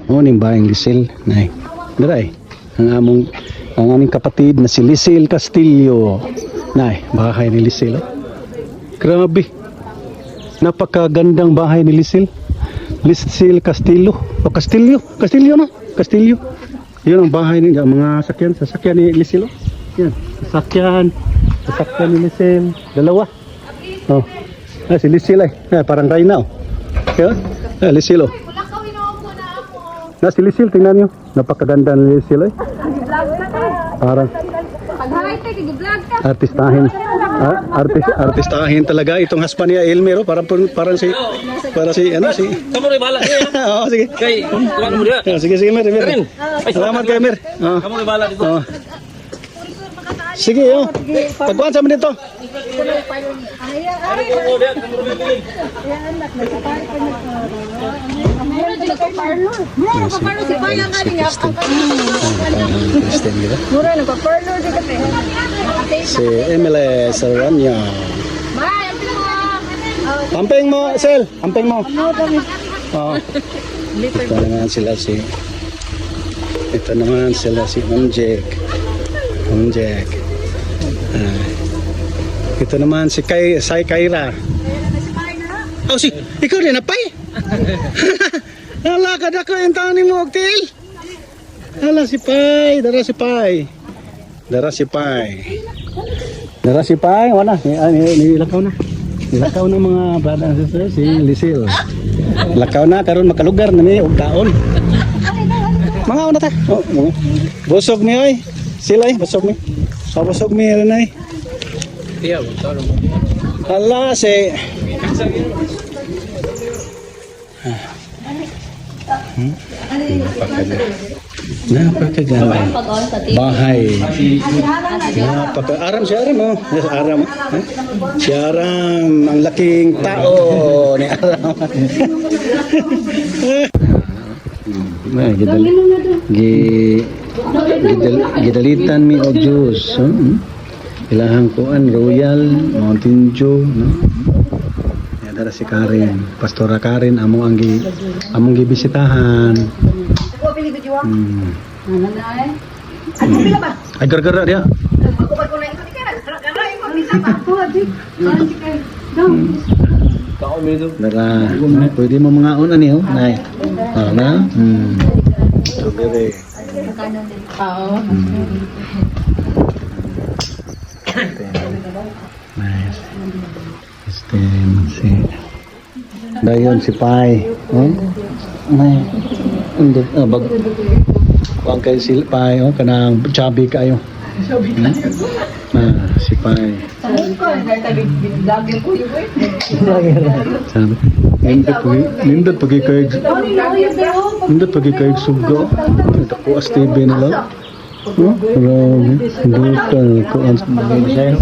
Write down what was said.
O ning bahay Lisil. Nay. Daray. Ang aming kapatid na si Lisil Castillo. Nay, bahay ni Lisil. Oh. Grabe. Napakagandang bahay ni Lisil. Lisil Castillo. O Castillo. Castillo na. Castillo. Yun ang bahay niya. Mga sasakyan ni Lisil. Oh. Yan. Sasakyan ni Lisil. Dalawa. Oh. Si Lisil ay. Parang Rayna. Oh. Yan. Lisil. Oh. Si Lisil, tingnan nyo. Napakaganda ni Lisil. Parang artistahin. Artistahin talaga itong husband niya Elmer. Parang si ano si. Kamu rin bahala. Oo, sige. Kay tuwan mo dia. Sige Mer. Salamat kay Mer. Kamu rin bahala dito. Sige, oh. Pagkuhan sa amin dito. Si Emily Saranya. Ampeng mo, Sel. Ampeng mo. Ito naman sila si Ma'am Jack. Ito naman si Kyra. Oh, ikaw rin napay. Nalakad ako yung tanin mo, Octil. Hala si Pai, dara si Pai, wala. Nilakaw na mga brother and sisters, si Lisil. Lakaw na, karon makalugar na ni og taon. Mga una ta. Busog mi oy. Sila busog mi. Busog mi rin ay. Iya, betul. Hala si napakaganda bahay. Aram si Aram oh. Yes, Aram. Si Aram ang laking tao ni Aram. Gidalitan mi og juice. Ilahang kuan Royal Mountain Dew no. Ya dara si Karen, Pastora Karen among gibisitahan. Ay gara-gara dia. Dara, pwede mo mga on ani oh, nay. Na. Strawberry. Nice. Dayon si Pai. Nay. Bag. Kuang kay si Pai kanang chubby kayo. Si Pai. Nindot pagi kay sugo. Ito ko as TV nila. Bukan ko ang sayo.